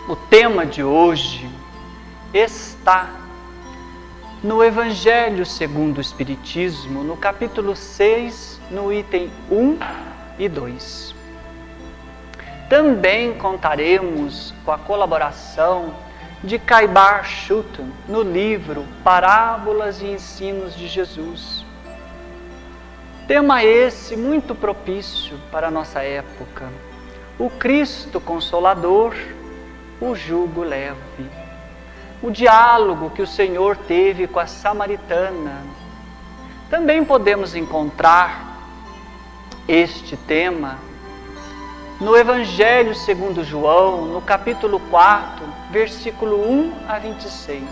O tema de hoje está no Evangelho segundo o Espiritismo, no capítulo 6, no item 1 e 2. Também contaremos com a colaboração de Caibar Schutten no livro Parábolas e Ensinos de Jesus. Tema esse muito propício para a nossa época. O Cristo Consolador, o jugo leve. O diálogo que o Senhor teve com a samaritana. Também podemos encontrar este tema no Evangelho segundo João, no capítulo 4, versículo 1 a 26.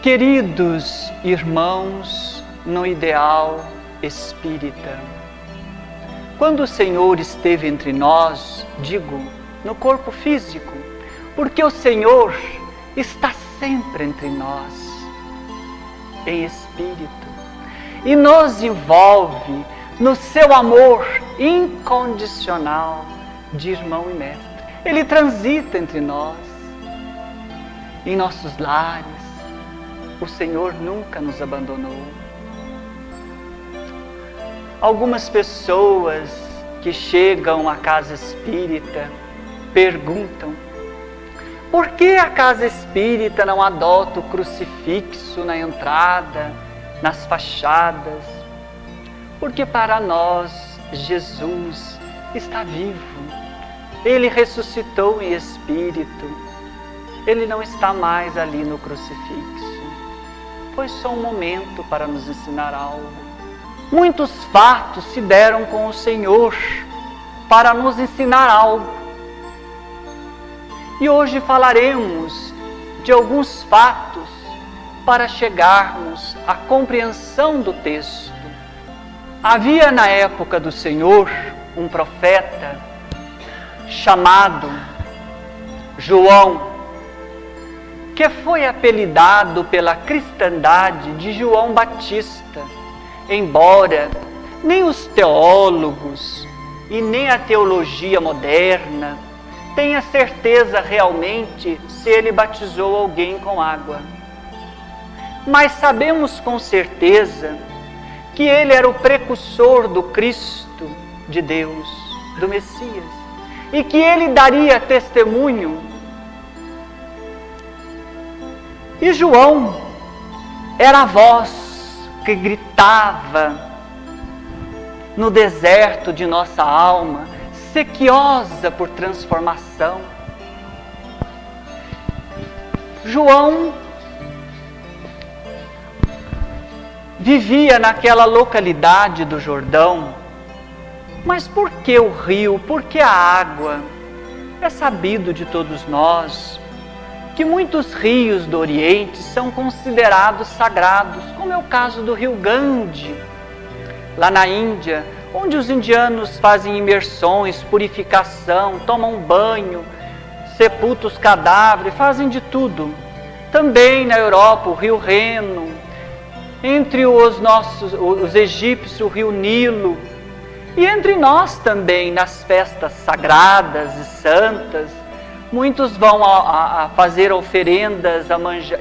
Queridos irmãos no ideal espírita, quando o Senhor esteve entre nós, digo, no corpo físico, porque o Senhor está sempre entre nós, em espírito, e nos envolve no seu amor incondicional de irmão e mestre. Ele transita entre nós, em nossos lares. O Senhor nunca nos abandonou. Algumas pessoas que chegam à casa espírita perguntam: por que a casa espírita não adota o crucifixo na entrada, nas fachadas? Porque para nós Jesus está vivo. Ele ressuscitou em espírito. Ele não está mais ali no crucifixo. Foi só um momento para nos ensinar algo. Muitos fatos se deram com o Senhor para nos ensinar algo. E hoje falaremos de alguns fatos para chegarmos à compreensão do texto. Havia na época do Senhor um profeta chamado João, que foi apelidado pela cristandade de João Batista, embora nem os teólogos e nem a teologia moderna tenha certeza realmente se ele batizou alguém com água. Mas sabemos com certeza que ele era o precursor do Cristo de Deus, do Messias, e que ele daria testemunho. E João era a voz que gritava no deserto de nossa alma, sequiosa por transformação. João vivia naquela localidade do Jordão. Mas por que o rio? Por que a água? É sabido de todos nós que muitos rios do Oriente são considerados sagrados, como é o caso do rio Gange, lá na Índia, onde os indianos fazem imersões, purificação, tomam banho, sepultam os cadáveres, fazem de tudo. Também na Europa, o rio Reno, entre os egípcios, o rio Nilo, e entre nós também, nas festas sagradas e santas, muitos vão a fazer oferendas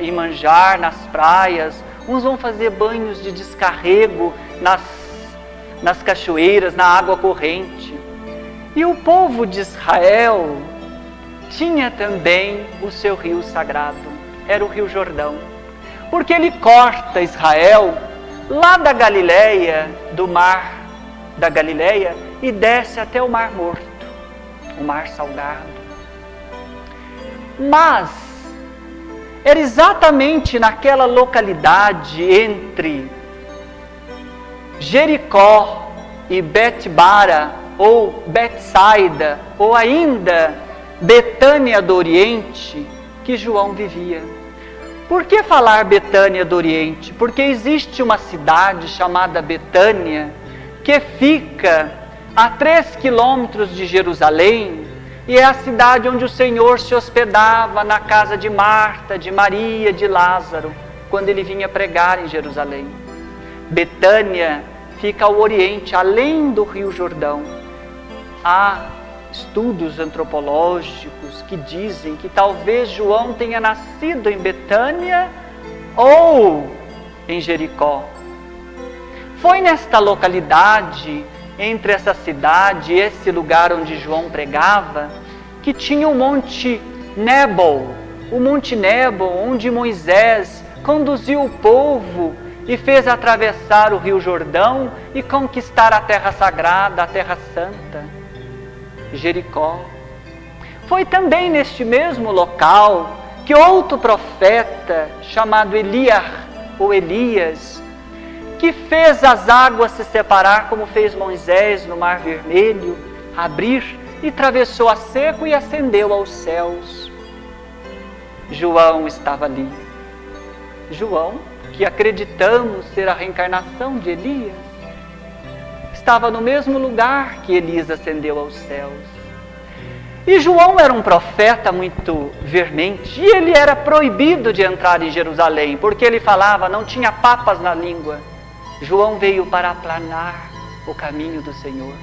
e manjar nas praias, uns vão fazer banhos de descarrego nas cachoeiras, na água corrente. E o povo de Israel tinha também o seu rio sagrado, era o rio Jordão, porque ele corta Israel lá da Galileia, do mar da Galileia, e desce até o Mar Morto, o Mar Salgado. Mas era exatamente naquela localidade entre Jericó e Betbara, ou Betsaida, ou ainda Betânia do Oriente, que João vivia. Por que falar Betânia do Oriente? Porque existe uma cidade chamada Betânia, que fica a 3 quilômetros de Jerusalém, e é a cidade onde o Senhor se hospedava na casa de Marta, de Maria, de Lázaro, quando ele vinha pregar em Jerusalém. Betânia fica ao oriente, além do Rio Jordão. Há estudos antropológicos que dizem que talvez João tenha nascido em Betânia ou em Jericó. Foi nesta localidade, entre essa cidade e esse lugar onde João pregava, que tinha o Monte Nebo, onde Moisés conduziu o povo e fez atravessar o Rio Jordão e conquistar a terra sagrada, a terra santa, Jericó. Foi também neste mesmo local que outro profeta, chamado Elias, que fez as águas se separar, como fez Moisés no Mar Vermelho, abrir, e atravessou a seco e ascendeu aos céus. João estava ali. João, que acreditamos ser a reencarnação de Elias, estava no mesmo lugar que Elias ascendeu aos céus. E João era um profeta muito veemente, e ele era proibido de entrar em Jerusalém, porque ele falava, não tinha papas na língua. João veio para aplanar o caminho do Senhor.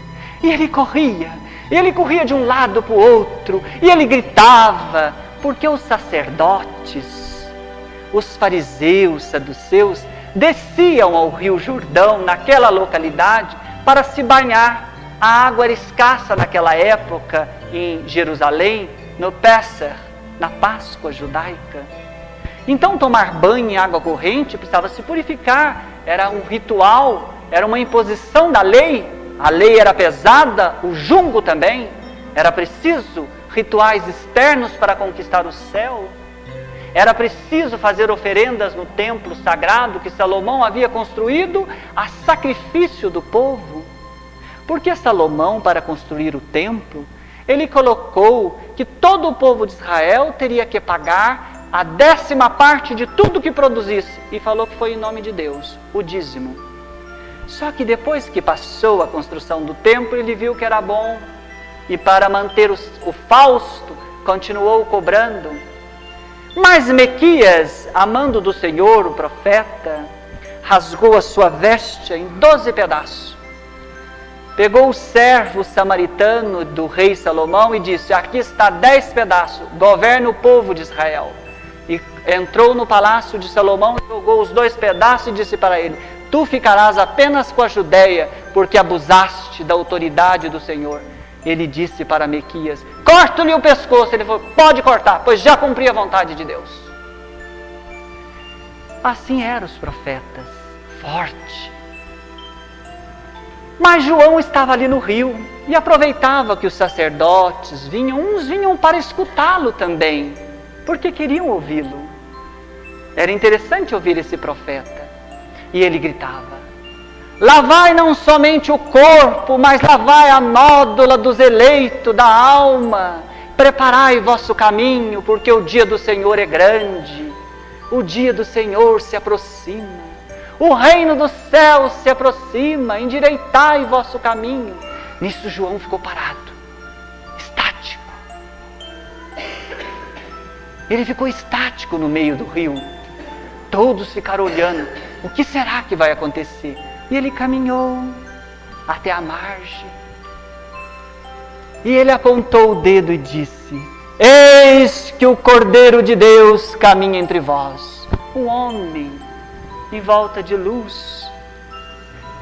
E ele corria de um lado para o outro, e ele gritava, porque os sacerdotes, os fariseus, saduceus, desciam ao Rio Jordão, naquela localidade, para se banhar. A água era escassa naquela época em Jerusalém, no Pessah, na Páscoa judaica. Então tomar banho em água corrente precisava se purificar, era um ritual, era uma imposição da lei. A lei era pesada, o jungo também, era preciso rituais externos para conquistar o céu. Era preciso fazer oferendas no templo sagrado que Salomão havia construído a sacrifício do povo. Porque Salomão, para construir o templo, ele colocou que todo o povo de Israel teria que pagar a 10ª parte de tudo que produzisse. E falou que foi em nome de Deus, o dízimo. Só que depois que passou a construção do templo, ele viu que era bom. E para manter o Fausto, continuou cobrando. Mas Mequias, amando do Senhor, o profeta, rasgou a sua veste em 12 pedaços. Pegou o servo samaritano do rei Salomão e disse, aqui está 10 pedaços, governa o povo de Israel. E entrou no palácio de Salomão, jogou os 2 pedaços e disse para ele, tu ficarás apenas com a Judeia, porque abusaste da autoridade do Senhor. Ele disse para Mequias, corta-lhe o pescoço. Ele falou, pode cortar, pois já cumpri a vontade de Deus. Assim eram os profetas, forte. Mas João estava ali no rio e aproveitava que os sacerdotes vinham, uns vinham para escutá-lo também, porque queriam ouvi-lo. Era interessante ouvir esse profeta. E ele gritava, lavai não somente o corpo, mas lavai a nódula dos eleitos da alma. Preparai vosso caminho, porque o dia do Senhor é grande. O dia do Senhor se aproxima. O reino dos céus se aproxima. Endireitai vosso caminho. Nisso João ficou parado, estático. Ele ficou estático no meio do rio. Todos ficaram olhando. O que será que vai acontecer? E ele caminhou até a margem. E ele apontou o dedo e disse, eis que o Cordeiro de Deus caminha entre vós. Um homem em volta de luz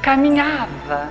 caminhava